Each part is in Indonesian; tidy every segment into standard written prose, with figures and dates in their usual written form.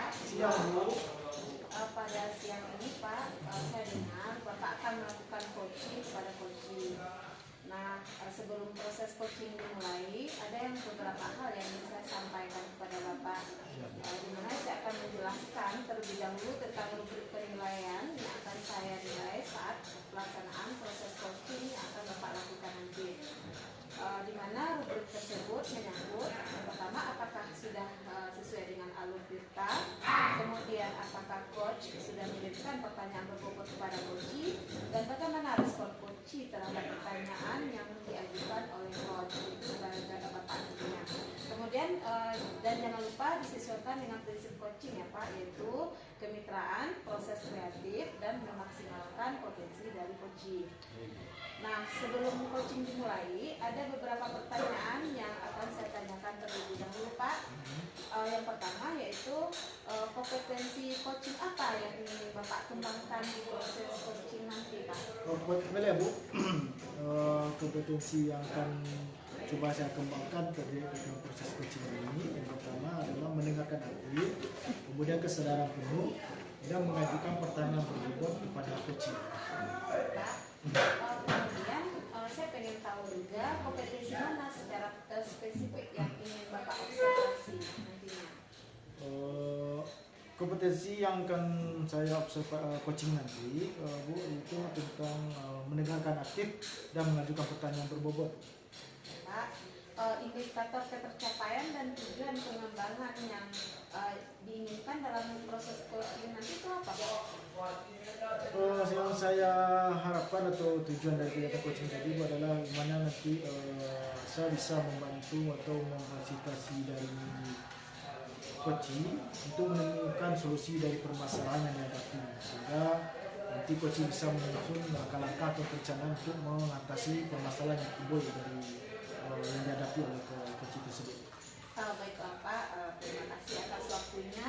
Pak. Siang Bu. Pada siang ini Pak, saya dengar Bapak akan melakukan coaching kepada coaching. Nah, sebelum proses coaching dimulai, ada yang beberapa hal yang ingin saya sampaikan kepada Bapak. Di mana saya akan menjelaskan terlebih dahulu tentang rubrik penilaian yang akan saya nilai saat pelaksanaan proses coaching yang akan Bapak lakukan nanti. Di mana rubrik tersebut menyangkut yang pertama apakah sudah sesuai dengan alur Tirta, kemudian apakah coach sudah mengirimkan pertanyaan berbobot kepada coach, dan bagaimana respon coach terhadap pertanyaan yang diajukan oleh coach itu sebagai Bapak tentunya. Kemudian dan jangan lupa disesuaikan dengan prinsip coaching ya Pak, yaitu kemitraan, proses kreatif, dan memaksimalkan potensi dari coaching. Nah, sebelum coaching dimulai, ada beberapa pertanyaan yang akan saya tanyakan terlebih dahulu Pak. Yang pertama yaitu kompetensi coaching apa yang ingin Bapak kembangkan di proses coaching nanti Pak? Boleh Bu. Kompetensi yang akan coba saya kembangkan terkait dengan proses coaching ini, yang pertama adalah mendengarkan aktif, kemudian kesadaran penuh, dan mengajukan pertanyaan berbobot kepada coaching. Kemudian saya pengen tahu juga kompetensi mana secara spesifik yang ingin Bapak observasi nantinya. Kompetensi yang akan saya coaching nanti Bu, itu tentang mendengarkan aktif dan mengajukan pertanyaan berbobot. Pak, indikator ketercapaian dan tujuan pengembangan yang diinginkan dalam proses coaching nanti itu apa Pak? Yang saya harapkan atau tujuan dari kegiatan coaching tadi adalah bagaimana nanti saya bisa membantu atau memfasilitasi dari coaching untuk menemukan solusi dari permasalahan yang dihadapi, sehingga nanti coaching bisa menyusun langkah-langkah atau perencanaan untuk mengatasi permasalahan yang timbul dari yang dihadapi oleh coaching tersebut. Baiklah Pak, terima kasih atas waktunya.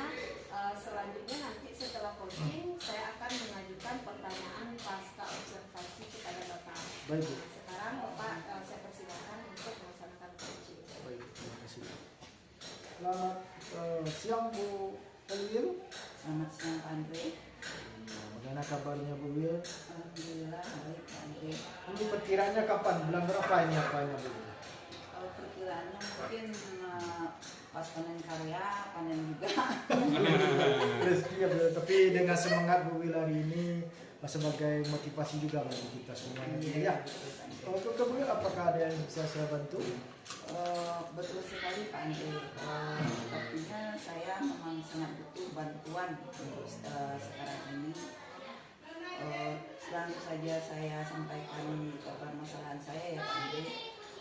Selanjutnya nanti setelah coaching saya akan mengajukan pertanyaan pasca observasi kepada Bapak. Baik Bu. Sekarang Bapak saya persilakan untuk melaksanakan coaching. Baik, terima kasih. Selamat siang Bu Wil. Selamat siang Pak Andre. Bagaimana kabarnya Bu Wil? Alhamdulillah baik Pak Andre. Ini perkiraannya kapan? Bulan berapa ini apanya Bu? Perkiraannya mungkin pas panen karya, panen juga. Rezeki ya Bu, tapi dengan semangat Bu Wil hari ini sebagai motivasi juga bagi kita semua. Ya. Untuk Bu Wil, apakah ada yang bisa saya bantu? Betul sekali Pak Andre. Sepertinya saya memang sangat butuh bantuan untuk sekarang ini. Selalu saja saya sampaikan permasalahan saya ya Pak Andre.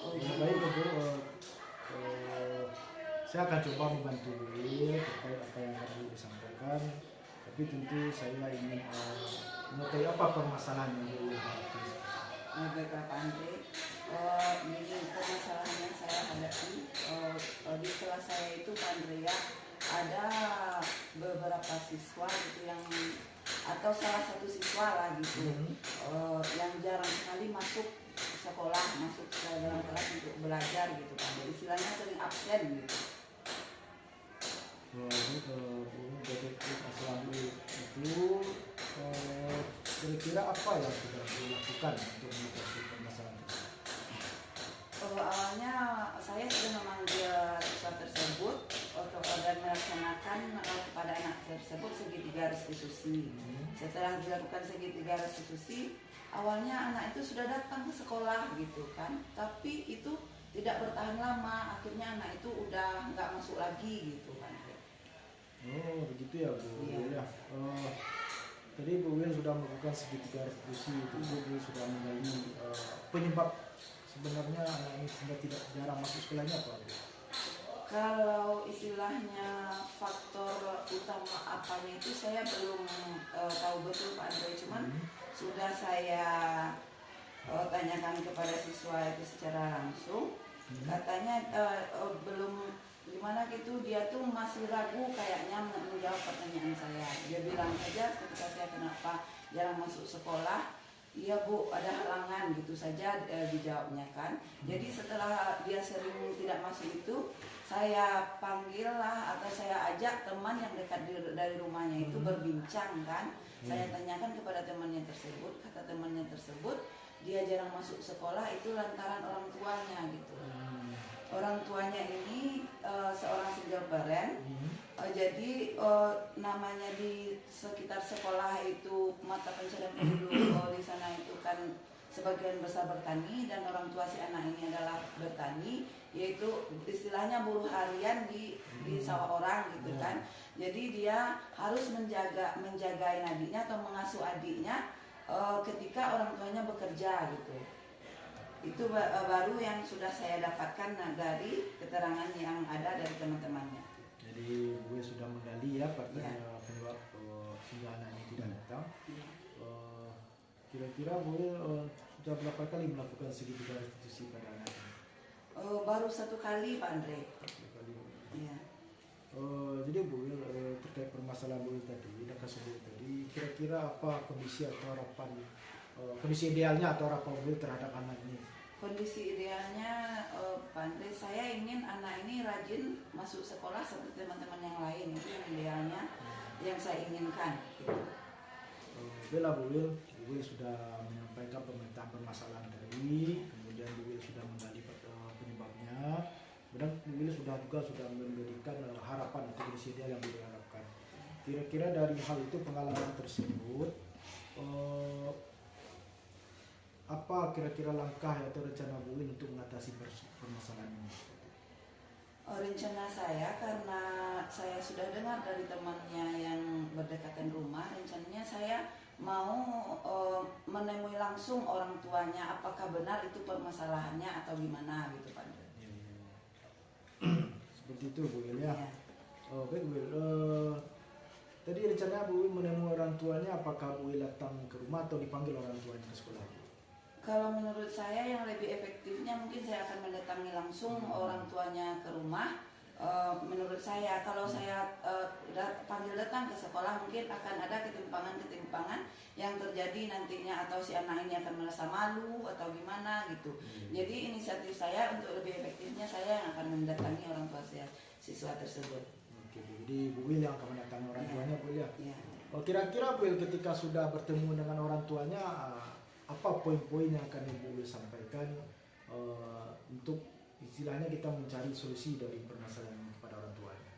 Baik Bu, saya akan coba membantu Bu Wil terkait apa yang tadi disampaikan. Tapi tentu saya ingin mengetahui apa permasalahan yang Bu Wil hadapi. Baiklah Pak Andre. Ini permasalahan yang saya hadapi di kelas saya itu Pak Andre ya, ada beberapa siswa gitu yang atau salah satu siswa lah gitu yang jarang sekali masuk sekolah, masuk ke dalam kelas untuk belajar gitu Pak Andre. Istilahnya sering absen gitu. Ini detektif asal itu kira-kira apa yang sudah dilakukan untuk mengatasi permasalahan itu? Awalnya saya sudah memanggil siswa tersebut dan melaksanakan kepada anak tersebut segitiga restitusi. Setelah dilakukan segitiga restitusi, awalnya anak itu sudah datang ke sekolah gitu kan, tapi itu tidak bertahan lama, akhirnya anak itu udah nggak masuk lagi gitu kan. Oh begitu ya Bu. Iya. Ya. Tadi Bu Wil sudah melakukan segitiga restitusi, itu Bu Wil sudah menggali penyebab sebenarnya anak ini sudah tidak jarang masuk sekolahnya apa? Kalau istilahnya faktor utama apanya itu saya belum tahu betul Pak Andre, cuman sudah saya tanyakan kepada siswa itu secara langsung, katanya belum gimana gitu, dia tuh masih ragu kayaknya menjawab pertanyaan saya. Dia bilang saja ketika saya kenapa jarang masuk sekolah, iya Bu, ada halangan gitu saja dijawabnya kan. Jadi setelah dia sering tidak masuk itu, saya panggil lah atau saya ajak teman yang dekat dari rumahnya itu berbincang kan. Saya tanyakan kepada temannya tersebut, kata temannya tersebut dia jarang masuk sekolah itu lantaran orang tuanya gitu. Orang tuanya ini seorang single parent. Jadi namanya di sekitar sekolah itu mata pencarian penduduk di sana itu kan sebagian besar bertani, dan orang tua si anak ini adalah bertani, yaitu istilahnya buruh harian di sawah orang gitu kan. Jadi dia harus menjaga adiknya atau mengasuh adiknya ketika orang tuanya bekerja gitu. Itu baru yang sudah saya dapatkan dari keterangan yang ada dari teman-temannya. Jadi gue sudah menggali ya penyebab sehingga anak ini tidak datang. Kira-kira gue sudah berapa kali melakukan segitiga restitusi pada anak ini? Baru 1 kali Pak Andre. Satu kali. Iya. Jadi Bu Wil, terkait permasalahan Bu Wil tadi, dan kasus Bu Wil tadi, kira-kira apa kondisi atau harapan, kondisi idealnya atau harapan Bu Wil terhadap anak ini? Kondisi idealnya Pak Andre, saya ingin anak ini rajin masuk sekolah seperti teman-teman yang lain. Itu yang idealnya, yang saya inginkan gitu. Bella Bu Wil sudah menyampaikan pemetaan permasalahan tadi, kemudian Bu Wil sudah menggali penyebabnya, kemudian Bu Wil sudah memberikan harapan atau kondisi ideal yang Bu Wil harapkan. Kira-kira dari hal itu, pengalaman tersebut, apa kira-kira langkah atau rencana Bu Wil untuk mengatasi permasalahan ini? Rencana saya, karena saya sudah dengar dari temannya yang berdekatan rumah, rencananya saya mau menemui langsung orang tuanya, apakah benar itu permasalahannya atau gimana gitu Pak. Seperti itu Bu Wil ya. Ya. Baik Bu Wil, tadi rencananya Bu Wil menemui orang tuanya, apakah Bu Wil datang ke rumah atau dipanggil orang tuanya ke sekolah? Kalau menurut saya yang lebih efektifnya mungkin saya akan mendatangi langsung orang tuanya ke rumah. Menurut saya kalau saya panggil datang ke sekolah, mungkin akan ada ketimpangan-ketimpangan yang terjadi nantinya, atau si anak ini akan merasa malu atau gimana gitu. Jadi inisiatif saya untuk lebih efektifnya, saya yang akan mendatangi orang tua siswa tersebut. Oke, jadi Bu Wil yang akan mendatangi orang tuanya Bu Wil ya. Ya. Kira-kira Bu Wil ketika sudah bertemu dengan orang tuanya, apa poin-poin yang akan Bu Wil sampaikan untuk istilahnya kita mencari solusi dari permasalahan ini kepada orang tuanya?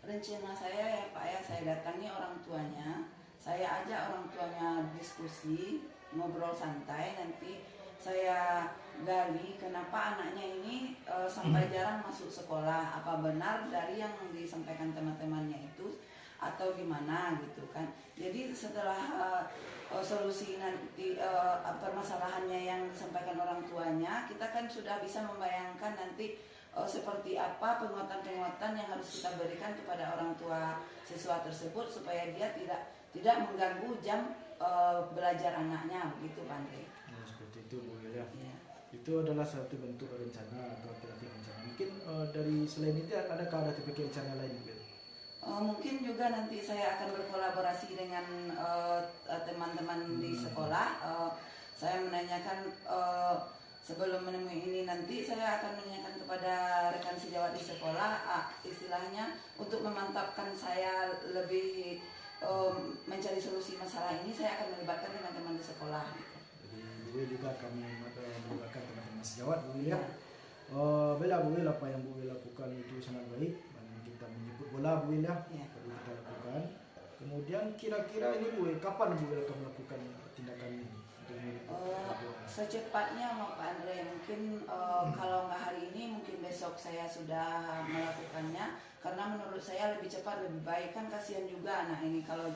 Rencana saya ya Pak ya, saya datangi orang tuanya, saya ajak orang tuanya diskusi, ngobrol santai, nanti saya gali kenapa anaknya ini sampai jarang masuk sekolah, apa benar dari yang disampaikan teman-temannya itu atau gimana gitu kan. Jadi setelah solusi nanti permasalahannya yang disampaikan orang tuanya, kita kan sudah bisa membayangkan nanti seperti apa penguatan-penguatan yang harus kita berikan kepada orang tua siswa tersebut supaya dia tidak mengganggu jam belajar anaknya, begitu Pak Andre. Nah, seperti itu Bu Wil ya. Ya. Itu adalah satu bentuk rencana atau alternatif rencana. Mungkin dari selain itu adakah ada tipe rencana lain Bu Wil? Mungkin juga nanti saya akan berkolaborasi dengan teman-teman di sekolah. Saya menanyakan sebelum menemui ini, nanti saya akan menanyakan kepada rekan sejawat di sekolah, istilahnya untuk memantapkan saya lebih mencari solusi masalah ini, saya akan melibatkan teman-teman di sekolah. Jadi Bu Wil juga akan melibatkan teman-teman sejawat Bu Wil ya. Ya. Bella Bu Wil, apa yang Bu Wil lakukan itu sangat baik. Kita menyebut bola Bu Wil ya, Ya. perlu kita lakukan. Kemudian kira-kira ini Bu Wil, kapan Bu Wil akan melakukan tindakan ini? Secepatnya Pak Andre, mungkin kalau nggak hari ini, mungkin besok saya sudah melakukannya, karena menurut saya lebih cepat lebih baik, kan kasihan juga anak ini kalau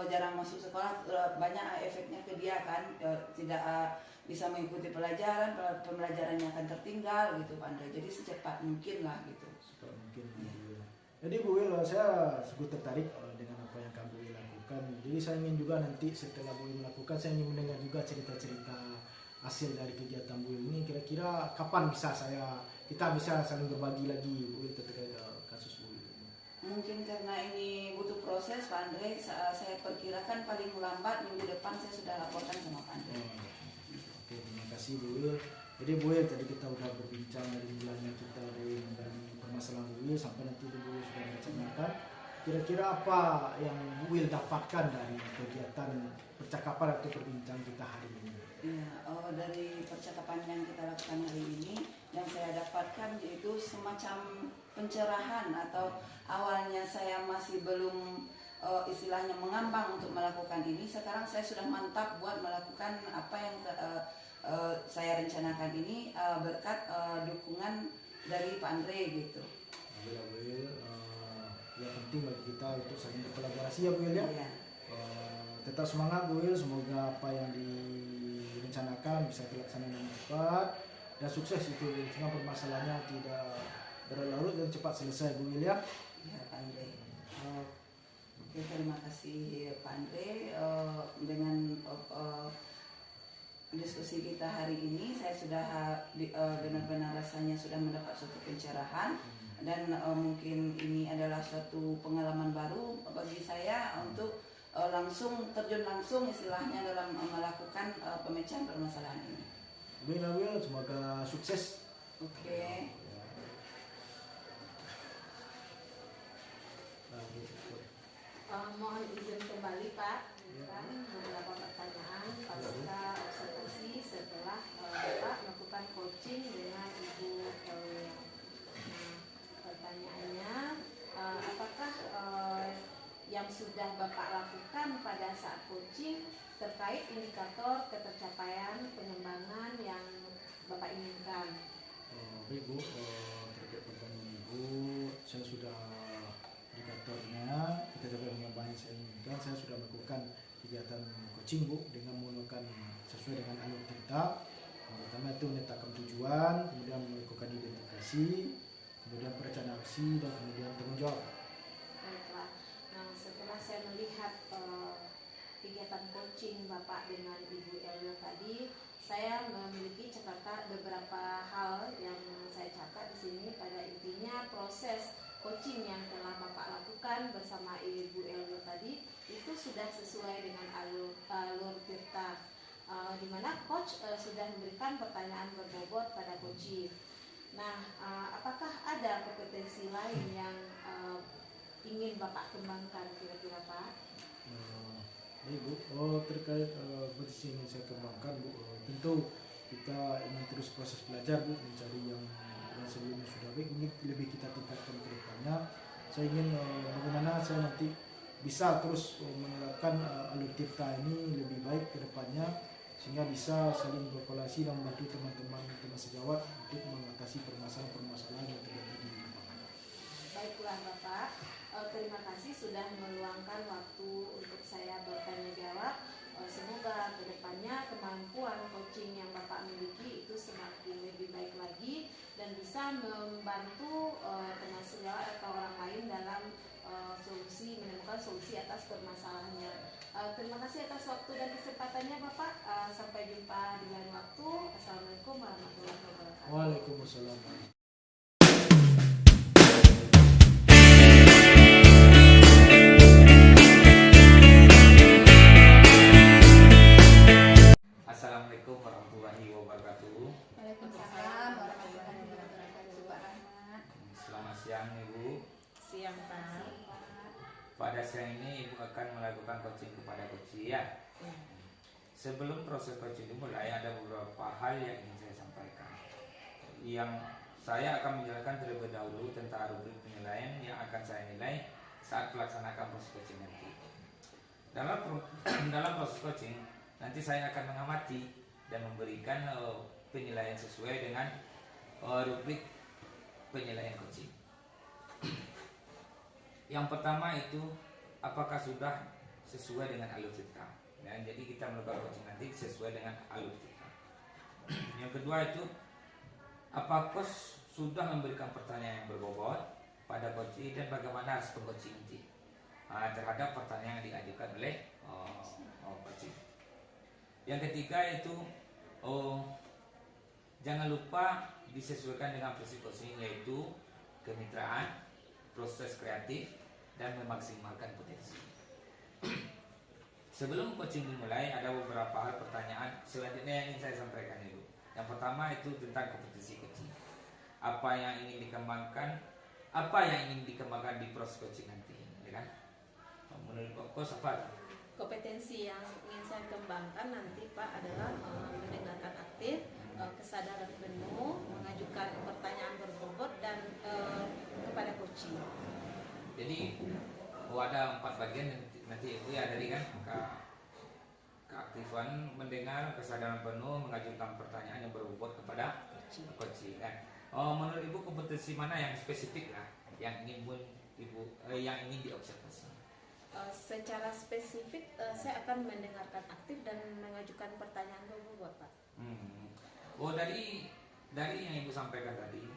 jarang masuk sekolah, banyak efeknya ke dia kan, tidak bisa mengikuti pembelajarannya akan tertinggal gitu Pak Andre. Jadi secepat mungkin lah gitu. Secepat mungkin Bu Wil. Jadi Bu Wil, saya cukup tertarik dengan apa yang Bu Wil lakukan. Jadi saya ingin juga nanti setelah Bu Wil melakukan, saya ingin mendengar juga cerita-cerita hasil dari kegiatan Bu Wil ini. Kira-kira kapan kita bisa saling berbagi lagi Bu Wil terkait kasus Bu Wil ini? Mungkin karena ini butuh proses Pak Andre, saya perkirakan paling lambat minggu depan saya sudah laporkan sama Pak Andre. Oke, terima kasih Bu Wil. Jadi Bu Wil, tadi kita udah berbincang dari mulanya kita dari menggali permasalahan Bu Wil sampai nanti Bu Wil sudah merencanakan. Kira-kira apa yang Bu Wil dapatkan dari kegiatan percakapan atau perbincangan kita hari ini? Iya, dari percakapan yang kita lakukan hari ini, yang saya dapatkan yaitu semacam pencerahan atau awalnya saya masih belum istilahnya mengambang untuk melakukan ini. Sekarang saya sudah mantap buat melakukan apa yang saya rencanakan ini berkat dukungan dari Pak Andre gitu. Will, yang penting bagi kita untuk saling berkolaborasi ya Bu Wil ya. Iya. Tetap semangat Bu Wil, semoga apa yang direncanakan bisa terlaksana dengan cepat dan sukses itu. Sehingga permasalahannya tidak berlarut dan cepat selesai Bu Wil ya. Ya, Pak Andre. Oke, terima kasih Pak Andre. Dengan diskusi kita hari ini, saya sudah benar-benar rasanya sudah mendapat suatu pencerahan dan mungkin ini adalah suatu pengalaman baru bagi saya untuk terjun langsung istilahnya dalam melakukan pemecahan permasalahan ini. Will, semoga sukses. Oke. Mohon izin kembali Pak, kan beberapa pertanyaan pasca observasi setelah Bapak melakukan coaching dengan Ibu Elia. Pertanyaannya, apakah yang sudah Bapak lakukan pada saat coaching terkait indikator ketercapaian pengembangan yang Bapak inginkan? Baik Bu, terkait pertanyaan Ibu, saya sudah indikatornya, kita coba pengembangan yang saya inginkan. Saya sudah melakukan kegiatan coaching Bu dengan menggunakan sesuai dengan alur cerita. Pertama itu menetapkan tujuan, kemudian melakukan identifikasi, kemudian perencanaan aksi, dan kemudian tanggung jawab. Baiklah. Nah, setelah saya melihat kegiatan coaching Bapak dengan Ibu Elio tadi, saya memiliki catatan beberapa hal yang saya catat di sini. Pada intinya proses coaching yang telah Bapak lakukan bersama Ibu Elio tadi itu sudah sesuai dengan alur Tirta, di mana coach sudah memberikan pertanyaan berbobot pada coaching. Nah, apakah ada kompetensi lain yang ingin Bapak kembangkan kira-kira Pak? Baik Bu, terkait kompetensi yang saya kembangkan Bu, tentu kita ingin terus proses belajar Bu, mencari yang sebelumnya sudah baik, ingin lebih kita tingkatkan ke depannya. Saya ingin bagaimana saya nanti bisa terus menerapkan alur Tirta ini lebih baik ke depannya, sehingga bisa saling berkolaborasi dan membantu teman-teman sejawat untuk mengatasi permasalahan-permasalahan yang terjadi di lapangan. Baiklah Bapak, terima kasih sudah meluangkan waktu untuk saya bertanya jawab. Semoga kedepannya kemampuan coaching yang Bapak miliki itu semakin lebih baik lagi dan bisa membantu teman sejawat atau orang lain dalam menemukan solusi atas permasalahannya. Terima kasih atas waktu dan kesempatannya Bapak. Sampai jumpa di lain waktu. Assalamualaikum warahmatullahi wabarakatuh. Waalaikumsalam. Assalamualaikum warahmatullahi wabarakatuh. Waalaikumsalam warahmatullahi wabarakatuh. Pak Rahmat. Selamat siang Ibu. Siang Pak. Pada siang ini Ibu akan melakukan coaching kepada coachee ya. Sebelum proses coaching dimulai, ada beberapa hal yang ingin saya sampaikan. Yang saya akan menjelaskan terlebih dahulu tentang rubrik penilaian yang akan saya nilai saat melaksanakan proses coaching nanti. Dalam proses coaching nanti saya akan mengamati dan memberikan penilaian sesuai dengan rubrik penilaian coaching. Yang pertama itu apakah sudah sesuai dengan alur cerita. Ya, jadi kita melakukan coaching nanti sesuai dengan alur cerita. Yang kedua itu apakah sudah memberikan pertanyaan yang berbobot pada coaching dan bagaimana respon coaching nanti terhadap pertanyaan yang diajukan oleh coaching. Yang ketiga itu jangan lupa disesuaikan dengan proses coaching, yaitu kemitraan, proses kreatif, dan memaksimalkan potensi. Sebelum coaching dimulai, ada beberapa hal pertanyaan selanjutnya yang ingin saya sampaikan dulu. Yang pertama itu tentang kompetensi coaching. Apa yang ingin dikembangkan apa yang ingin dikembangkan di proses coaching nanti, ya kan? Menurut Pak Kos apa? Kompetensi yang ingin saya kembangkan nanti Pak adalah mendengarkan aktif, kesadaran penuh, mengajukan pertanyaan berbobot dan kepada coaching. Jadi ada 4 bagian nanti Ibu ya dari kan keaktifan, mendengar, kesadaran penuh, mengajukan pertanyaan yang berbobot kepada coaching kan. Menurut Ibu kompetensi mana yang spesifik lah yang ingin yang ingin diobservasi? Secara spesifik saya akan mendengarkan aktif dan mengajukan pertanyaan berbobot Pak. Dari yang Ibu sampaikan tadi,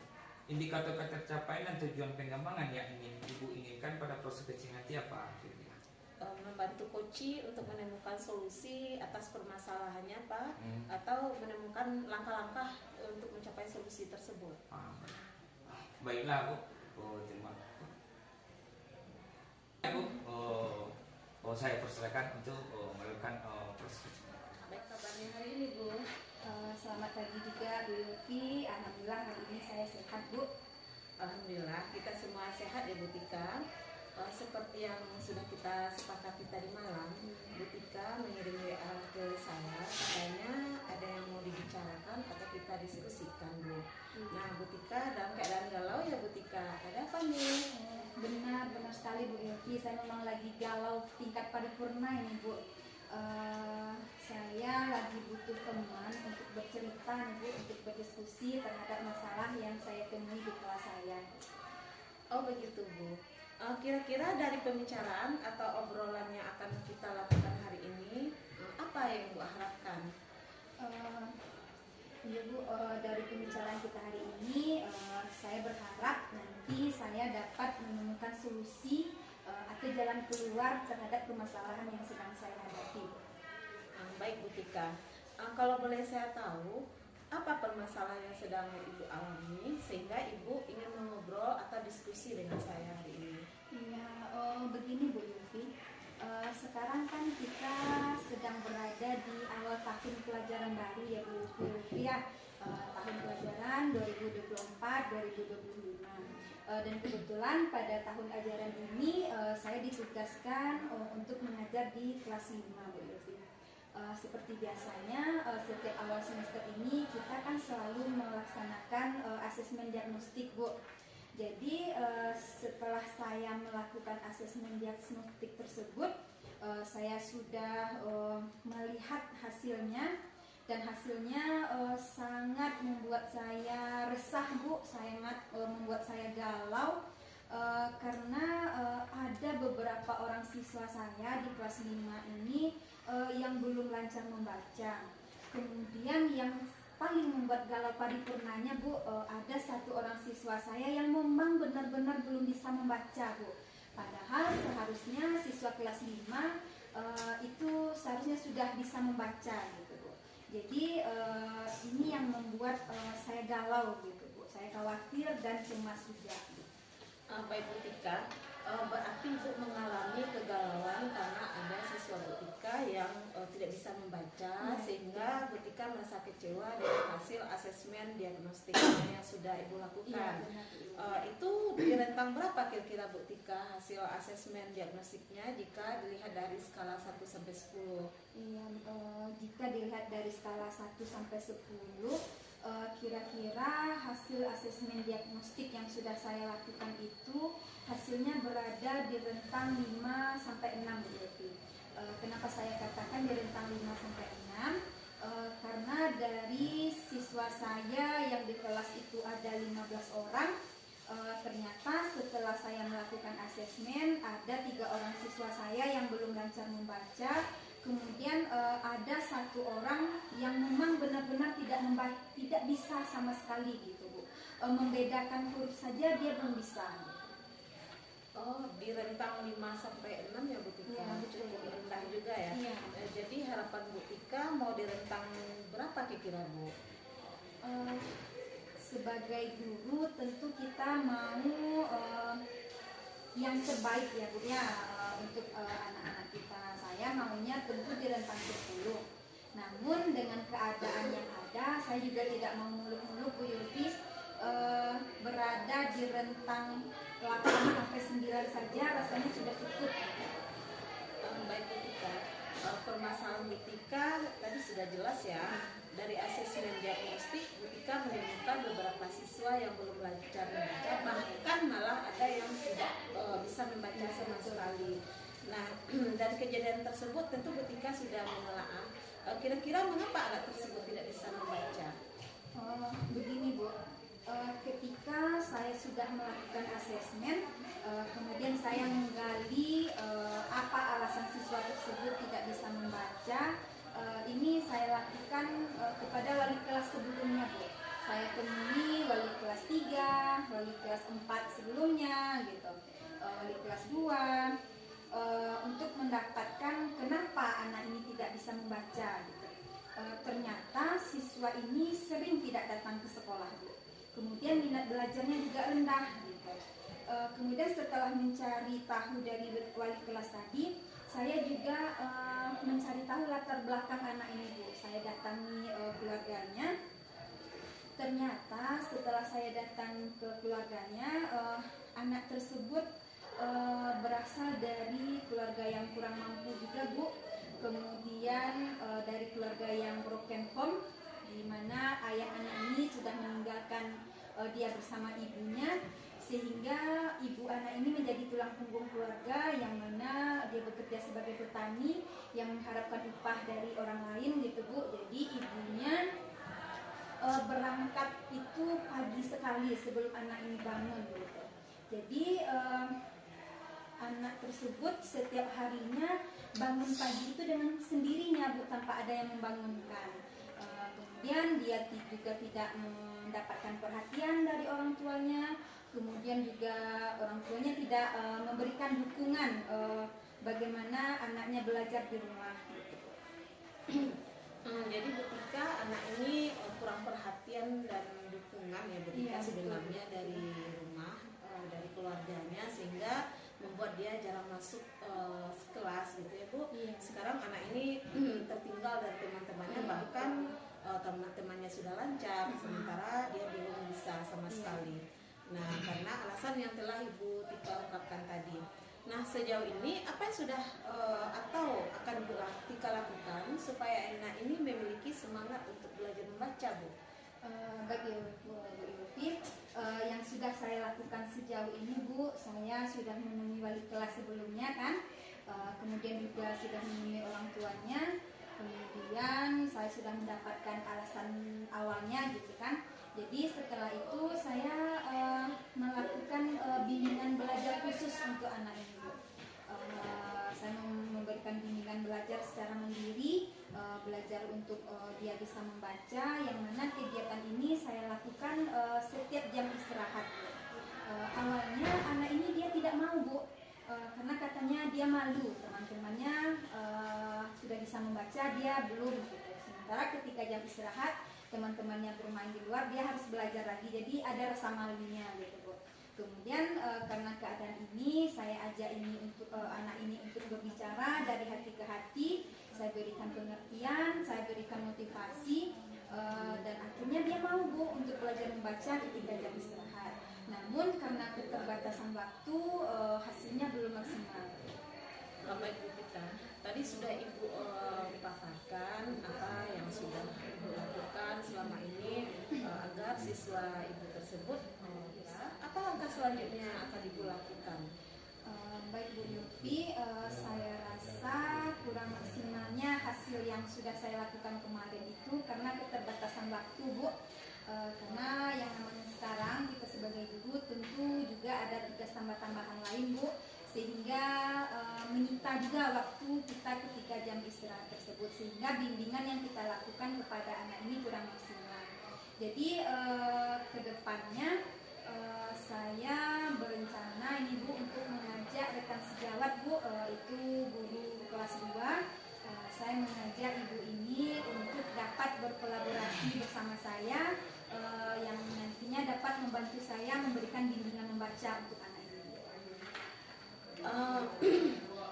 indikator tercapaian dan tujuan pengembangan yang Ibu inginkan pada proses coaching nanti apa? Membantu coach untuk menemukan solusi atas permasalahannya Pak, atau menemukan langkah-langkah untuk mencapai solusi tersebut. Baiklah Bu, terima kasih Bu. Saya persilakan untuk melakukan proses coaching. Baik, kabarnya hari ini Bu. Selamat pagi juga Bu Yulfi. Alhamdulillah hari ini saya sehat Bu. Alhamdulillah kita semua sehat ya Bu Tika. Seperti yang sudah kita sepakati tadi malam, Bu Tika mengirim WA ke saya, katanya ada yang mau dibicarakan atau kita diskusikan Bu. Nah Bu Tika dalam keadaan galau ya Bu Tika, ada apa nih? Benar sekali Bu Yulfi. Saya memang lagi galau tingkat paripurna ini Bu. Saya lagi butuh teman untuk bercerita nih Bu, untuk berdiskusi terhadap masalah yang saya temui di kelas saya. Oh begitu Bu. Kira-kira dari pembicaraan atau obrolan yang akan kita lakukan hari ini, apa yang Bu harapkan? Iya Bu, dari pembicaraan kita hari ini, saya berharap nanti saya dapat menemukan solusi atau jalan keluar terhadap permasalahan yang sedang saya hadapi. Baik Bu Tika, kalau boleh saya tahu, apa permasalahan yang sedang Ibu alami sehingga Ibu ingin mengobrol atau diskusi dengan saya hari ini? Iya, begini Bu Yulfi. Sekarang kan kita sedang berada di awal tahun pelajaran baru ya Bu Yulfi ya. Tahun pelajaran 2024-2025. Dan kebetulan pada tahun ajaran ini saya ditugaskan untuk mengajar di kelas 5 Bu Yulfi. Seperti biasanya setiap awal semester ini kita kan selalu melaksanakan asesmen diagnostik Bu. Jadi setelah saya melakukan asesmen diagnostik tersebut, saya sudah melihat hasilnya, dan hasilnya sangat membuat saya resah Bu, sangat membuat saya galau. Karena ada beberapa orang siswa saya di kelas 5 ini yang belum lancar membaca. Kemudian yang paling membuat galau paripurnanya Bu, ada satu orang siswa saya yang memang benar-benar belum bisa membaca Bu. Padahal seharusnya siswa kelas 5 itu seharusnya sudah bisa membaca gitu Bu. Jadi ini yang membuat saya galau gitu Bu. Saya khawatir dan cemas juga. Baik Bu Tika, berarti Ibu mengalami kegalauan karena ada siswa Bu Tika yang tidak bisa membaca, sehingga Bu Tika merasa kecewa dengan hasil asesmen diagnostik yang sudah Ibu lakukan. Itu di rentang berapa kira-kira Bu Tika hasil asesmen diagnostiknya jika dilihat dari skala 1 sampai 10? Iya, jika dilihat dari skala 1 sampai 10, kira-kira hasil asesmen diagnostik yang sudah saya lakukan itu hasilnya berada di rentang 5 sampai 6 Bu. Kenapa saya katakan di rentang 5 sampai 6? Karena dari siswa saya yang di kelas itu ada 15 orang, ternyata setelah saya melakukan asesmen ada 3 orang siswa saya yang belum lancar membaca. Kemudian ada 1 orang yang memang benar-benar tidak bisa sama sekali gitu Bu. Membedakan huruf saja dia belum bisa. Oh, di rentang 5 sampai 6 ya Bu Tika, cukup rendah juga ya. Iya. Jadi harapan Bu Tika mau di rentang berapa kira-kira Bu? Sebagai guru tentu kita mau yang terbaik ya Bu ya, untuk anak-anak kita. Saya maunya tentu di rentang 10. Namun dengan keadaan yang ada, saya juga tidak mau muluk-muluk Bu Yulfi. berada di rentang 8 sampai 9 saja rasanya sudah cukup. Baik Bu Tika, permasalahan Bu Tika tadi sudah jelas ya. Dari asesmen diagnostik, Bu Tika menemukan beberapa siswa yang belum belajar membaca, bahkan malah ada yang tidak bisa membaca sama sekali. Nah, dari kejadian tersebut tentu Bu Tika sudah menelaah kira-kira mengapa anak tersebut tidak bisa membaca. Begini Bu, ketika saya sudah melakukan asesmen, kemudian saya menggali apa alasan siswa tersebut tidak bisa membaca. Ini saya lakukan kepada wali kelas sebelumnya Bu. Saya temui wali kelas 3, wali kelas 4 sebelumnya gitu, wali kelas 2, untuk mendapatkan kenapa anak ini tidak bisa membaca gitu. Ternyata siswa ini sering tidak datang ke sekolah Bu. Kemudian minat belajarnya juga rendah gitu. Kemudian setelah mencari tahu dari wali kelas tadi, saya juga mencari tahu latar belakang anak ini Bu. Saya datangi keluarganya. Ternyata setelah saya datang ke keluarganya, anak tersebut berasal dari keluarga yang kurang mampu juga Bu. Kemudian dari keluarga yang broken home, di mana ayah anak ini sudah meninggalkan dia bersama ibunya, sehingga ibu anak ini menjadi tulang punggung keluarga, yang mana dia bekerja sebagai petani yang mengharapkan upah dari orang lain gitu Bu. Jadi ibunya berangkat itu pagi sekali sebelum anak ini bangun gitu. Jadi anak tersebut setiap harinya bangun pagi itu dengan sendirinya Bu, tanpa ada yang membangunkan. Kemudian dia juga tidak mendapatkan perhatian dari orang tuanya. Kemudian juga orang tuanya tidak memberikan dukungan bagaimana anaknya belajar di rumah gitu. Jadi Bu Tika, anak ini kurang perhatian dan dukungan ya Bu Tika, sebenarnya dari rumah, dari keluarganya, sehingga membuat dia jarang masuk kelas gitu ya Bu. Sekarang anak ini tertinggal dari teman-temannya, bahkan teman-temannya sudah lancar, sementara dia belum bisa sama sekali. Nah, karena alasan yang telah Ibu Tika ungkapkan tadi. Nah, sejauh ini apa yang sudah atau akan Bu Tika lakukan supaya anak ini memiliki semangat untuk belajar membaca Bu? Bagi Bu Ilvi, yang sudah saya lakukan sejauh ini Bu, saya sudah menemui wali kelas sebelumnya kan, kemudian juga sudah menemui orang tuanya, kemudian saya sudah mendapatkan alasan awalnya gitu kan. Jadi setelah itu saya melakukan bimbingan belajar khusus untuk anak ini Bu. Saya memberikan bimbingan belajar secara mandiri, belajar untuk dia bisa membaca, yang mana kegiatan ini saya lakukan setiap jam istirahat Bu. Awalnya anak ini dia tidak mau Bu, karena katanya dia malu, teman-temannya sudah bisa membaca, dia belum gitu. Sementara ketika jam istirahat teman-temannya bermain di luar, dia harus belajar lagi, jadi ada rasa malunya gitu Bu. Kemudian karena keadaan ini, saya ajak ini untuk anak ini untuk berbicara dari hati ke hati. Saya berikan pengertian, saya berikan motivasi, dan akhirnya dia mau Bu untuk belajar membaca ketika jam istirahat. Namun karena keterbatasan waktu, hasilnya belum maksimal. Baik Bu Tika, tadi sudah Ibu paparkan apa yang sudah Ibu lakukan selama ini agar siswa Ibu tersebut apa langkah selanjutnya akan Ibu lakukan? Baik Bu Yulfi, saya rasa kurang maksimalnya hasil yang sudah saya lakukan kemarin itu karena keterbatasan waktu Bu. Karena yang namanya sekarang kita sebagai guru tentu juga ada tugas tambah-tambahan lain Bu, sehingga menyita juga waktu kita ketika jam istirahat tersebut, sehingga bimbingan yang kita lakukan kepada anak ini kurang maksimal. Jadi kedepannya saya berencana ini Bu untuk mengajak rekan sejawat Bu, itu guru kelas 2. Saya mengajak ibu ini untuk dapat berkolaborasi bersama saya, yang nantinya dapat membantu saya memberikan bimbingan membaca untuk anak ini.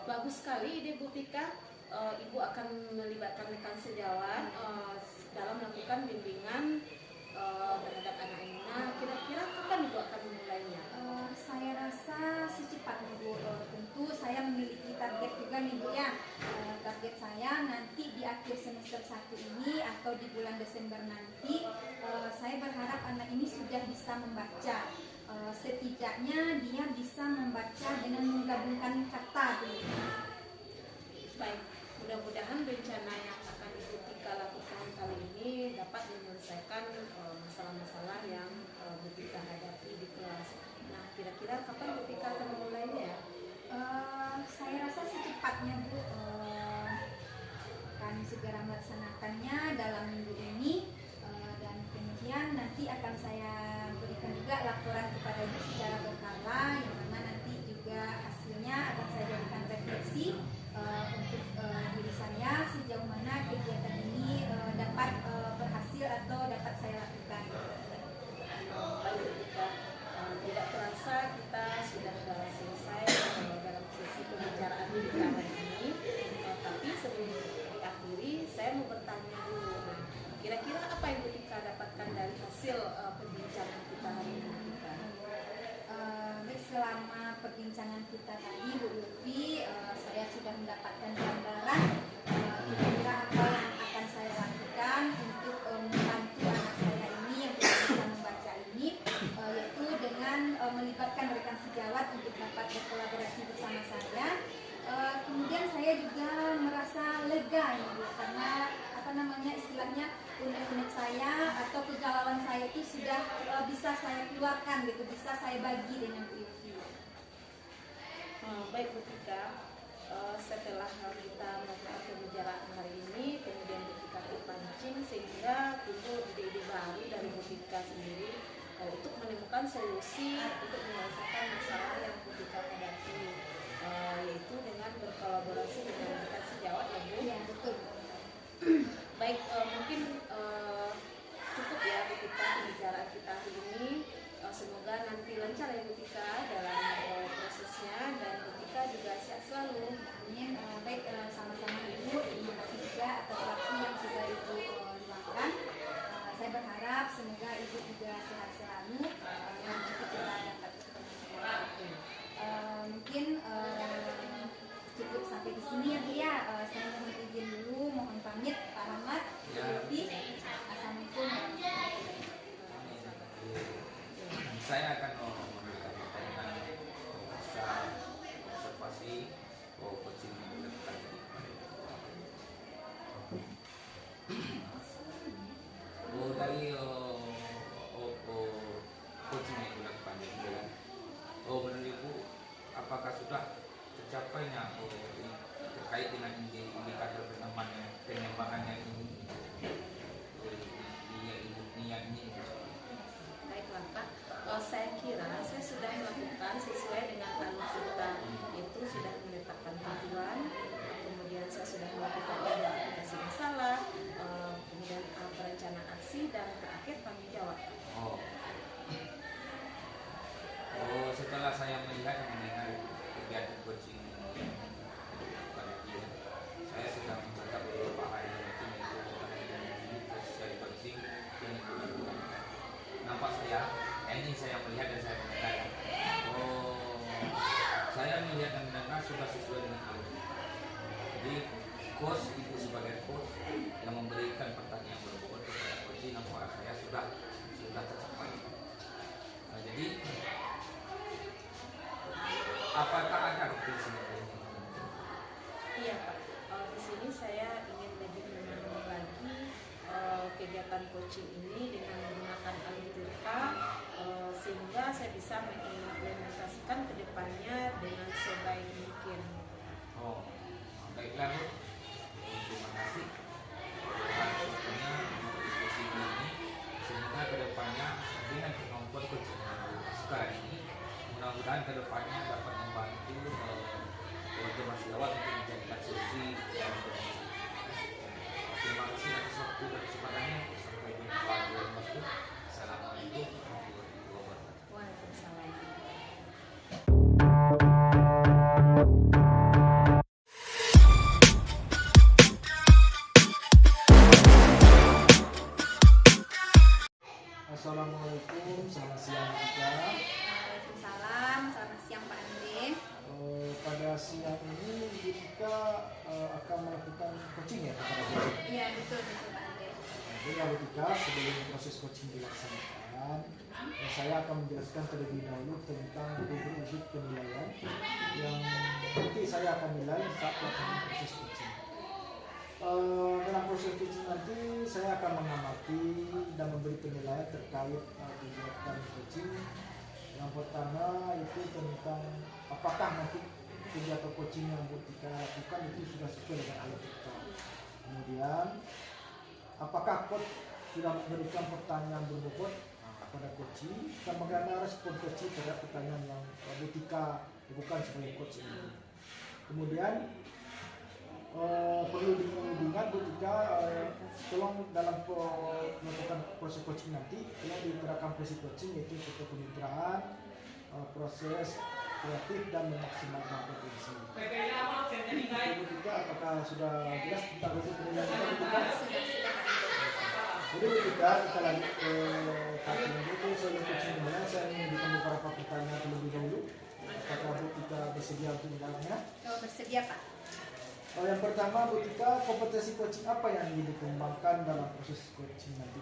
Bagus sekali ide Bu Tika. Ibu akan melibatkan rekan sejawat dalam melakukan bimbingan terhadap anak ini. Nah, kira-kira kapan itu akan memulainya? Saya rasa secepatnya Bu. Tentu saya memiliki target juga nih Bu ya. Target saya nanti di akhir semester 1 ini atau di bulan Desember nanti, saya berharap anak ini sudah bisa membaca. Setidaknya dia bisa membaca dengan menggabungkan kata Bu. Baik, mudah-mudahan rencana yang akan Ibu Tika lakukan kali ini dapat menyelesaikan masalah-masalah yang Bu Tika hadapi di kelas. Nah, kira-kira kapan Bu Tika akan memulainya? Saya rasa secepatnya Bu, akan segera melaksanakannya dalam minggu ini, dan kemudian nanti akan saya berikan juga laporan kepada Ibu secara berkala, yang mana nanti juga hasilnya akan saya jadikan refleksi untuk diri saya sejauh mana kegiatan ini dapat berhasil atau dapat saya lakukan. Baik Bu Tika, tidak terasa kita sudah selesai dalam sesi pembicaraan kita hari ini. Tapi sebelum diakhiri, saya mau bertanya dulu. Nah, kira-kira apa yang Bu Tika dapatkan dari hasil perbincangan kita hari ini, Bu Tika? Baik, selama perbincangan kita tadi Bu Lutfi, saya sudah mendapatkan gambaran kira-kira apa yang akan saya lakukan untuk membantu anak saya ini yang tidak bisa membaca ini, yaitu dengan melibatkan rekan sejawat untuk dapat berkolaborasi bersama saya. Kemudian saya juga merasa lega ya Bu, karena istilahnya unek-unek saya atau kegalauan saya itu sudah bisa saya keluarkan gitu, bisa saya bagi dengan Bu Lutfi. Baik Bu Tika, setelah kita melakukan pembicaraan hari ini, kemudian Bu Tika terpancing sehingga timbul ide-ide baru dari Bu Tika sendiri untuk menemukan solusi untuk menyelesaikan masalah yang Bu Tika hadapi, yaitu dengan berkolaborasi dengan rekan sejawat ya Bu. Ya, betul. Baik, mungkin cukup ya Bu Tika pembicaraan kita hari ini. Semoga nanti lancar ya Bu Tika dalam prosesnya, dan Bu Tika juga sehat selalu. Amin. Baik, sama-sama Ibu. Terima kasih juga atas waktu yang sudah Ibu luangkan. Saya berharap semoga Ibu juga sehat selalu dan kita dapat bertemu. Mungkin cukup sampai di sini ya Bu ya. Saya mohon izin dulu, mohon pamit Pak Rahmat. Assalamualaikum. Saya akan memberikan pertanyaan observasi coaching yang dilakukan tadi dari coaching yang dilakukan tadi. Menurut Ibu, apakah sudah tercapainya terkait dengan indikator pengembangan yang ini Baiklah Pak, saya kira saya sudah melakukan sesuai dengan alutsista, itu sudah menetapkan tujuan, kemudian saya sudah melakukan identifikasi masalah, kemudian perencanaan aksi, dan terakhir tanggung jawab. Setelah saya melihat dan mendengar kegiatan coaching saya sudah mencatat beberapa hal yang penting, yaitu proses coaching yang nampak ini saya melihat dan saya mendengar. Saya melihat dan mendengar sudah sesuai dengan alur. Jadi coach, Ibu sebagai coach yang memberikan pertanyaan berbobot kepada coaching, nampak saya sudah tercapai. Jadi apakah ada revisi? Iya Pak, di sini saya ingin lebih menambah lagi kegiatan coaching ini dengan menggunakan alur sehingga saya bisa mengimplementasikan ke depannya dengan sebaik mungkin. Baiklah Bu, terima kasih atas waktunya untuk diskusi ini. Semoga ke depannya dengan kemampuan coaching sekarang ini, mudah-mudahan ke depannya dapat membantu teman sejawat untuk menjadikan solusi yang berhasil. Terima kasih atas waktu dan kesempatannya. Sampai jumpa di lain waktu. Assalamualaikum warahmatullahi wabarakatuh. Waalaikumsalam. Assalamualaikum Assalamualaikum, selamat siang juga. Waalaikumsalam, selamat siang Pak Andre. Pada siang ini kita akan melakukan coaching ya kepada coaching. Iya betul Pak Andre. Jadi ketika sebelum proses coaching dilaksanakan, saya akan menjelaskan terlebih dahulu tentang wujud penilaian yang nanti saya akan nilai saat pelaksanaan proses coaching. Dalam proses coaching nanti saya akan mengamati dan memberi penilaian terkait kegiatan coaching. Yang pertama itu tentang apakah nanti kegiatan coaching yang kita lakukan itu sudah sesuai dengan alur kita. Kemudian apakah coach sudah memberikan pertanyaan berbobot pada coaching dan bagaimana respon coaching terhadap pertanyaan yang Butika lakukan sebagai coach ini. Kemudian perlu diingat Butika, tolong dalam melakukan proses coaching nanti tolong diterapkan prinsip coaching yaitu kepemitraan, proses kreatif dan memaksimalkan potensi. Butika, apakah sudah jelas tentang prinsip penilaian Butika? Jadi Butika, kita lanjut ke coaching itu. Sebelum coaching dimulai, saya ingin memberikan beberapa pertanyaan terlebih dahulu. Apakah Butika bersedia untuk menjawabnya? Oh, bersedia Pak. Yang pertama, Butika, kompetensi coaching apa yang ingin dikembangkan dalam proses coaching nanti?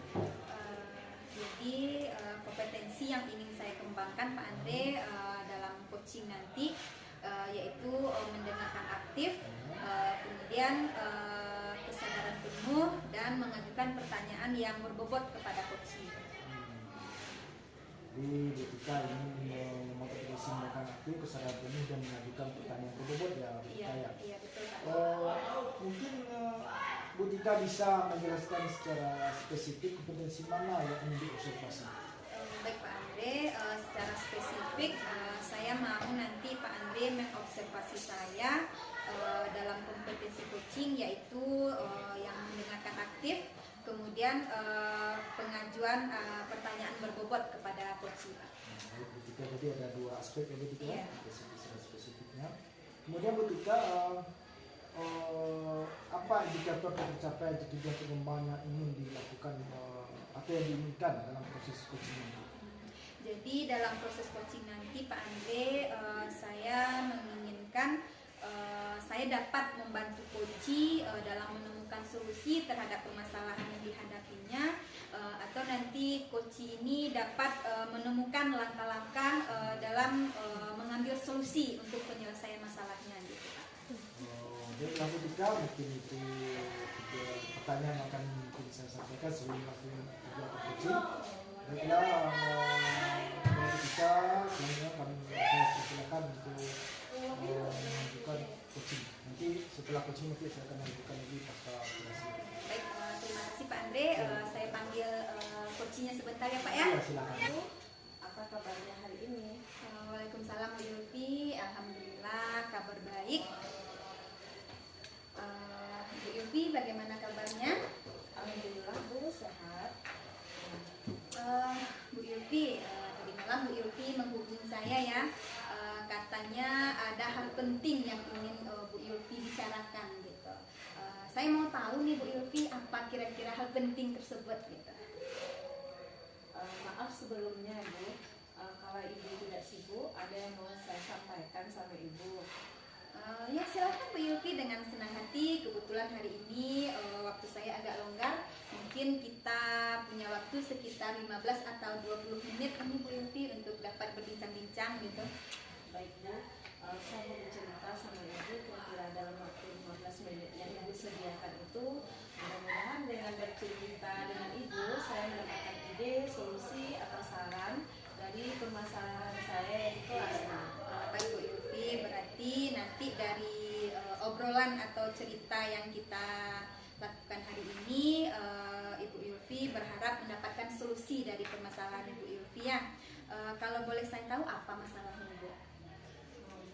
Jadi kompetensi yang ingin saya kembangkan Pak Andre dalam coaching nanti yaitu mendengarkan aktif, kemudian kesadaran penuh dan mengajukan pertanyaan yang berbobot kepada coaching. Jadi Butika ini memotivasi mereka aktif, kesadaran penuh dan mengajukan pertanyaan berbobot ya Butika ya. Iya betul Pak. Mungkin Butika bisa menjelaskan secara spesifik kompetensi mana yang ingin diobservasi. Baik Pak Andre, secara spesifik saya mau nanti Pak Andre mengobservasi saya dalam kompetensi coaching yaitu yang mendengarkan aktif, kemudian pengajuan pertanyaan berbobot kepada coaching. Butika tadi ada dua aspek ya Butika, Iya. spesifiknya. Kemudian Butika, apa indikator tercapai tujuan pengembangan yang ingin dilakukan atau yang diinginkan dalam proses coaching ini? Jadi dalam proses coaching nanti Pak Andre, saya menginginkan saya dapat membantu coach dalam menemukan solusi terhadap permasalahan yang dihadapinya, atau nanti coach ini dapat menemukan langkah-langkah dalam mengambil solusi untuk penyelesaian masalahnya gitu Pak. Jadi langsung Butika, mungkin itu tiga pertanyaan yang akan mungkin saya sampaikan sebelum langsung kegiatan coaching. Baiklah, Butika, selanjutnya saya persilakan untuk mengajukan coaching. Nanti setelah coaching nanti saya akan lanjutkan lagi pasca operasi. Baik, terima kasih Pak Andre. Saya panggil coachnya sebentar ya Pak ya. Ya, silakan. Apa kabarnya hari ini? Waalaikumsalam Bu Yulfi, alhamdulillah kabar baik. Bu Yulfi bagaimana kabarnya? Alhamdulillah Bu, sehat. Bu Yulfi, tadi malam Bu Yulfi menghubungi saya ya. Katanya ada hal penting yang ingin Bu Yulfi bicarakan gitu. Saya mau tahu nih Bu Yulfi apa kira-kira hal penting tersebut gitu. Maaf sebelumnya Bu, kalau Ibu tidak sibuk, ada yang mau saya sampaikan sama Ibu. Ya silakan Bu Yulfi, dengan senang hati. Kebetulan hari ini waktu saya agak longgar, mungkin kita punya waktu sekitar 15 atau 20 menit ini Bu Yulfi untuk dapat berbincang-bincang gitu. Baik Bu, saya mau bercerita sama Ibu kira-kira dalam waktu 15 menit yang Ibu sediakan itu. Mudah-mudahan dengan bercerita dengan Ibu, saya mendapatkan ide, solusi, atau saran dari permasalahan saya di kelas ini. Baik Bu Yulfi, berarti nanti dari obrolan atau cerita yang kita lakukan hari ini, Ibu Yulfi berharap mendapatkan solusi dari permasalahan Ibu Yulfi ya. Kalau boleh saya tahu apa masalahnya Bu?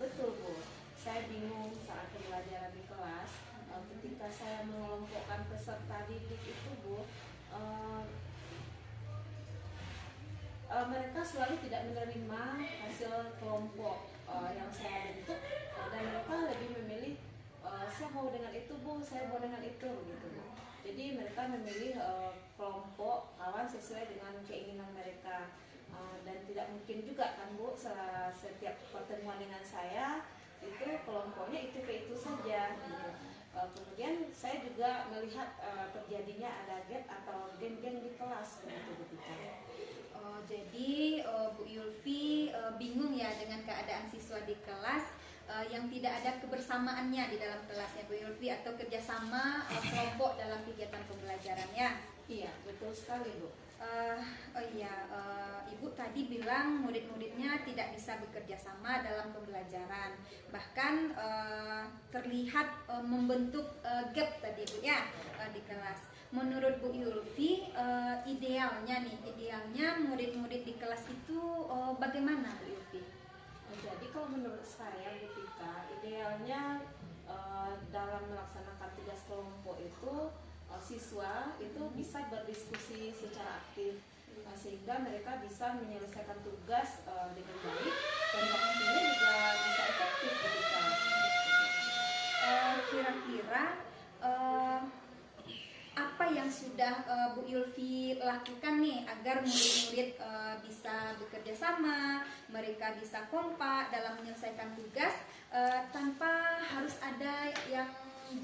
Betul Bu, saya bingung saat pembelajaran di kelas. Ketika saya mengelompokkan peserta didik itu Bu, mereka selalu tidak menerima hasil kelompok yang saya bentuk, dan mereka lebih memilih saya mau dengan itu Bu, saya mau dengan itu gitu Bu. Jadi mereka memilih kelompok kawan sesuai dengan keinginan mereka. dan tidak mungkin juga kan Bu setiap pertemuan dengan saya itu kelompoknya itu saja gitu. Kemudian saya juga melihat terjadinya ada gap atau geng-geng di kelas begitu. Jadi Bu Yulfi bingung ya dengan keadaan siswa di kelas yang tidak ada kebersamaannya di dalam kelasnya Bu Yulfi, atau kerjasama kelompok dalam kegiatan pembelajarannya. Iya, betul sekali Bu. Ibu tadi bilang murid-muridnya tidak bisa bekerja sama dalam pembelajaran, bahkan terlihat membentuk gap tadi Bu ya di kelas. Menurut Bu Yulfi, idealnya murid-murid di kelas itu bagaimana Bu Yulfi? Jadi kalau menurut saya Bu Tika, idealnya dalam melaksanakan tugas kelompok itu siswa itu bisa berdiskusi secara aktif sehingga mereka bisa menyelesaikan tugas dengan baik dan waktunya juga bisa efektif Bu Tika. Kira-kira apa yang sudah Bu Yulfi lakukan nih agar murid-murid bisa bekerja sama, mereka bisa kompak dalam menyelesaikan tugas tanpa harus ada yang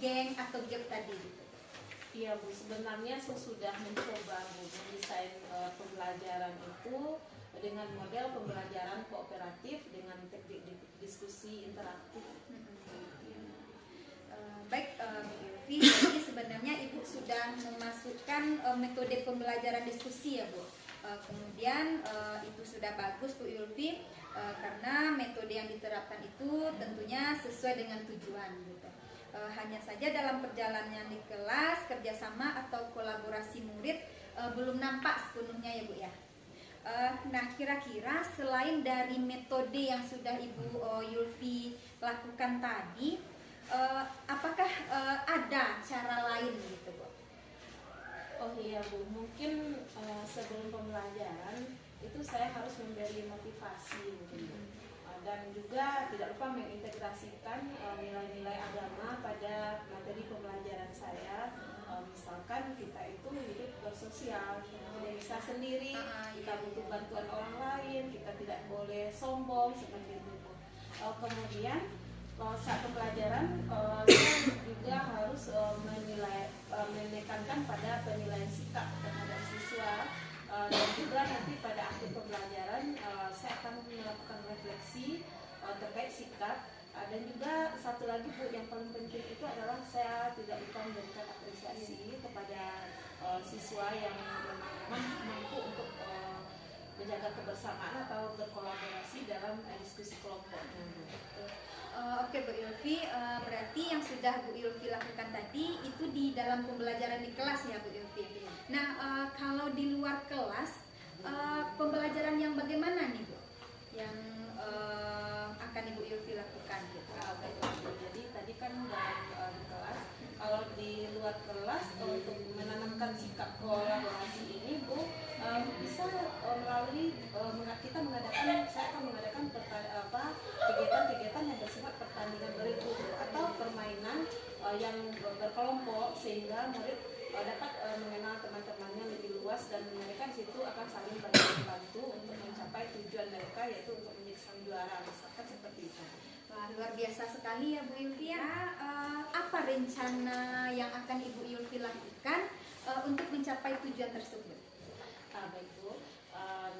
geng atau gap tadi gitu. Iya Bu, sebenarnya saya sudah mencoba Bu mendesain pembelajaran itu dengan model pembelajaran kooperatif dengan teknik diskusi interaktif. Baik Bu Yulfi, jadi sebenarnya Ibu sudah memasukkan metode pembelajaran diskusi ya Bu. Kemudian itu sudah bagus Bu Yulfi, karena metode yang diterapkan itu tentunya sesuai dengan tujuan gitu. Hanya saja dalam perjalanan di kelas, kerjasama atau kolaborasi murid belum nampak sepenuhnya ya Bu ya. Nah kira-kira selain dari metode yang sudah Ibu Yulfi lakukan tadi, apakah ada cara lain gitu Bu? Oh iya Bu, mungkin sebelum pembelajaran itu saya harus memberi motivasi gitu. Dan juga tidak lupa mengintegrasikan nilai-nilai agama pada materi pembelajaran saya. Misalkan kita itu hidup bersosial, tidak bisa sendiri, kita butuh bantuan orang lain, kita tidak boleh sombong seperti itu. Kemudian saat pembelajaran kita juga harus menekankan pada penilaian sikap terhadap siswa. Dan juga nanti pada akhir pembelajaran saya akan melakukan refleksi terkait sikap, dan juga satu lagi Bu yang paling penting itu adalah saya tidak lupa memberikan apresiasi kepada siswa yang mampu untuk menjaga kebersamaan atau berkolaborasi dalam diskusi kelompoknya. Oke Bu Yulfi, berarti yang sudah Bu Yulfi lakukan tadi itu di dalam pembelajaran di kelas ya Bu Yulfi. Nah kalau di luar kelas, pembelajaran yang bagaimana nih Bu yang akan Ibu Yulfi lakukan gitu? Jadi tadi kan dalam di kelas, kalau di luar kelas untuk menanamkan sikap kolaborasi ini Bu bisa melalui kita mengadakan, saya akan mengadakan kegiatan-kegiatan yang bersifat pertandingan berikut atau permainan yang berkelompok sehingga murid dapat mengenal teman-temannya lebih luas dan mereka di situ akan saling bantu untuk mencapai tujuan mereka, yaitu untuk menjadi sang juara, misalkan seperti itu. Wah, luar biasa sekali ya Bu Yulfi ya. Apa rencana yang akan Ibu Yulfi lakukan untuk mencapai tujuan tersebut? Baik Bu,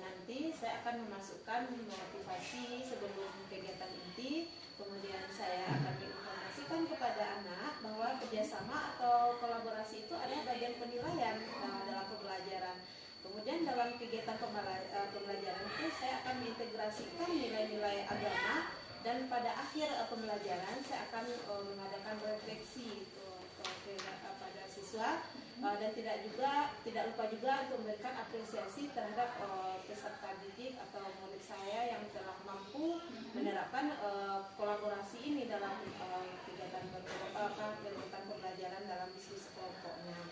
nanti saya akan memasukkan motivasi sebelum kegiatan inti, kemudian saya akan menginformasikan kepada anak bahwa kerjasama atau kolaborasi itu adalah bagian penilaian dalam pembelajaran. Kemudian dalam kegiatan pembelajaran itu saya akan mengintegrasikan nilai-nilai agama, dan pada akhir pembelajaran saya akan mengadakan refleksi pada siswa, dan tidak lupa juga untuk memberikan apresiasi terhadap peserta didik atau murid saya yang telah mampu menerapkan kolaborasi ini dalam kegiatan pembelajaran dalam diskusi kelompoknya.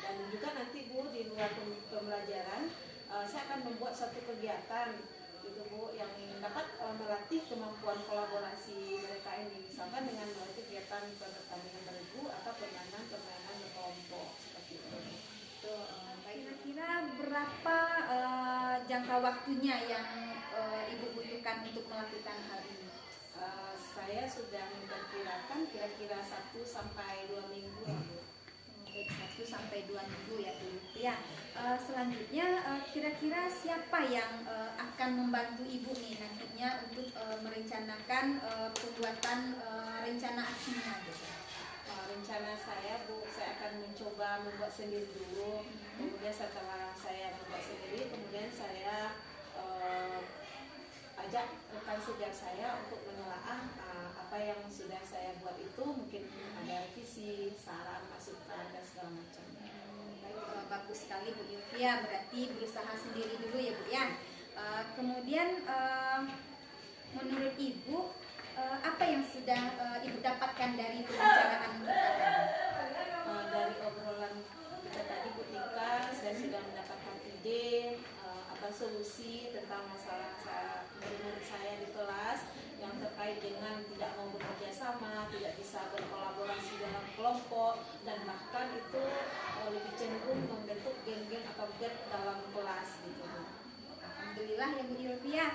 Dan juga nanti Bu di luar pembelajaran saya akan membuat satu kegiatan gitu Bu yang dapat melatih kemampuan kolaborasi mereka ini, misalkan dengan melalui kegiatan pertandingan bergu atau permainan berkelompok seperti itu. Kira-kira berapa jangka waktunya yang Ibu butuhkan untuk melakukan hal ini? Saya sudah memperkirakan kira-kira 1 sampai 2 minggu ya, Bu. Baik, 1 sampai 2 minggu ya Bu. Ya, selanjutnya kira-kira siapa yang akan membantu Ibu nih nantinya untuk merencanakan pembuatan rencana aksinya gitu? Rencana saya, Bu, saya akan mencoba membuat sendiri dulu. Kemudian setelah saya membuat sendiri, kemudian saya ajak rekan sejak saya untuk menelaah apa yang sudah saya buat itu, mungkin ada revisi, saran, masukan dan segala macam. Baik, bagus sekali Bu Yovia, berarti berusaha sendiri dulu ya Bu ya. Kemudian menurut Ibu apa yang sudah Ibu dapatkan dari perencanaan kita tadi? Dari obrolan kita tadi, Bu Tika, saya sudah mendapatkan ide apa solusi tentang masalah murid-murid saya di kelas yang terkait dengan tidak mau bekerja sama, tidak bisa berkolaborasi dalam kelompok, dan bahkan itu lebih cenderung membentuk geng-geng atau geng dalam kelas gitu. Alhamdulillah ya Bu Yovia,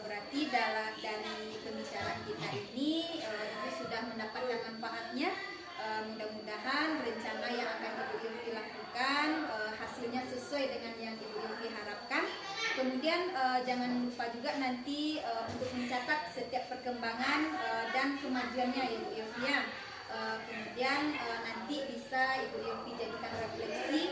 berarti dari pembicaraan kita ini Ibu sudah mendapatkan manfaatnya. Mudah-mudahan rencana yang akan Ibu Yovia lakukan hasilnya sesuai dengan yang Ibu Yovia harapkan. Kemudian jangan lupa juga nanti untuk mencatat setiap perkembangan dan kemajuannya ya Bu Yovia. Kemudian nanti bisa Ibu Yovia jadikan refleksi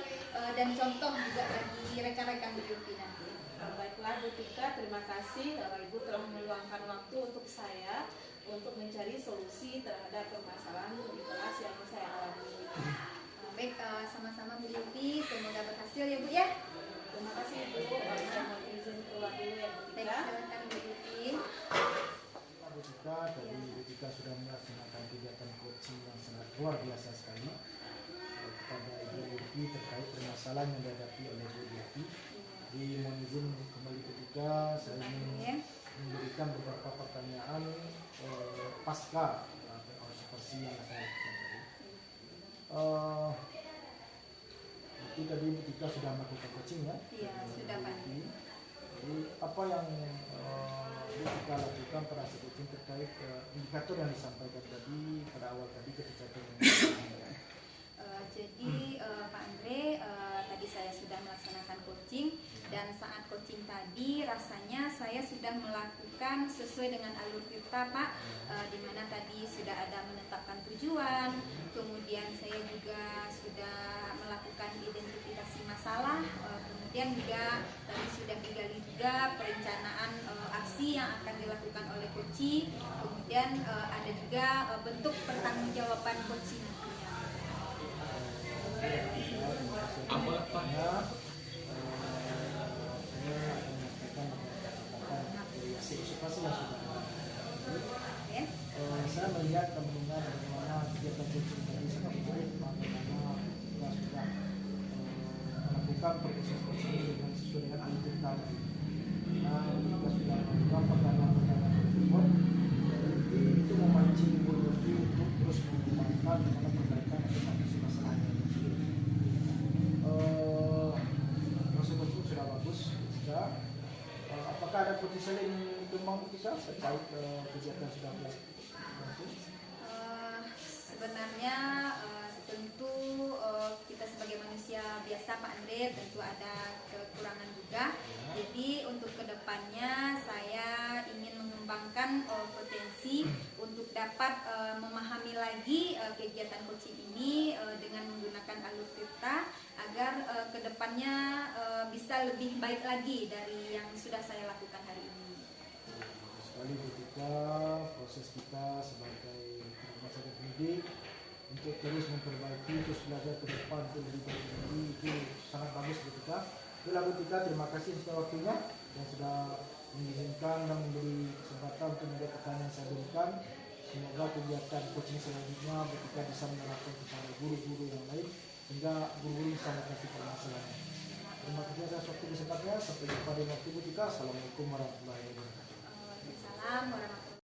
dan contoh juga bagi rekan-rekan Bu Yovia nanti. Baiklah Bu Tika, terima kasih Ibu telah meluangkan waktu untuk saya untuk mencari solusi terhadap permasalahan di kelas yang saya alami. Baik, sama-sama Bu Yovia, semoga berhasil ya Bu ya. Terima kasih Bu, saya mau izin keluar dulu ya Bu Baik, Tika. silakan Bu Yovia. Bu Tika, tadi Bu Tika sudah melaksanakan kegiatan coaching yang sangat luar biasa sekali kepada Ibu Yovia terkait permasalahan yang dihadapi oleh Bu Yovia. Mohon izin kembali Bu Tika, saya ingin memberikan beberapa pertanyaan pasca observasi yang saya lakukan tadi. Tadi Bu Tika sudah melakukan coaching ya? Iya, sudah Pak. Jadi apa yang Bu Tika lakukan pada saat coaching terkait indikator yang disampaikan tadi pada awal tadi ketika Jadi Pak Andre, tadi saya sudah melaksanakan coaching dan saat coaching tadi rasanya saya sudah melakukan sesuai dengan alur kita Pak, di mana tadi sudah ada menetapkan tujuan, kemudian saya juga sudah melakukan identifikasi masalah, kemudian juga tadi sudah digali juga perencanaan aksi yang akan dilakukan oleh coaching, kemudian ada juga bentuk pertanggungjawaban coaching nantinya. Saya melihat dan mendengar bagaimana kegiatan coaching tadi sangat baik, bagaimana kita sudah melakukan proses coaching dengan sesuai dengan alur kita. Nah, kita sudah melakukan pertanyaan-pertanyaan tersebut, itu memancing Bu Yovia untuk terus mengembangkan bagaimana perbaikan atau solusi masalahnya. Proses coaching sudah bagus. Apakah ada potensi lain yang berkembang kita terkait kegiatan sudah berlangsung? Sebenarnya tentu kita sebagai manusia biasa Pak Andre tentu ada kekurangan juga. Jadi untuk kedepannya saya ingin mengembangkan potensi untuk dapat memahami lagi kegiatan coaching ini dengan menggunakan alur tirta agar kedepannya bisa lebih baik lagi dari yang sudah saya lakukan hari ini. Sekali ketika proses kita sebagai masyarakat pendidik untuk terus memperbaiki, terus belajar ke depan untuk lebih baik lagi, itu sangat bagus ketika. Itulah ketika, terima kasih atas waktunya yang sudah mengizinkan dan memberi kesempatan untuk menjawab pertanyaan yang saya berikan. Semoga kegiatan coaching selanjutnya ketika bisa menerapkan kepada guru-guru yang lain sehingga guru-guru bisa mengatasi permasalahan. Terima kasih atas waktu kesempatnya. Sampai jumpa di waktu ketika. Assalamualaikum warahmatullahi wabarakatuh. Waalaikumsalam warahmatullahi wabarakatuh.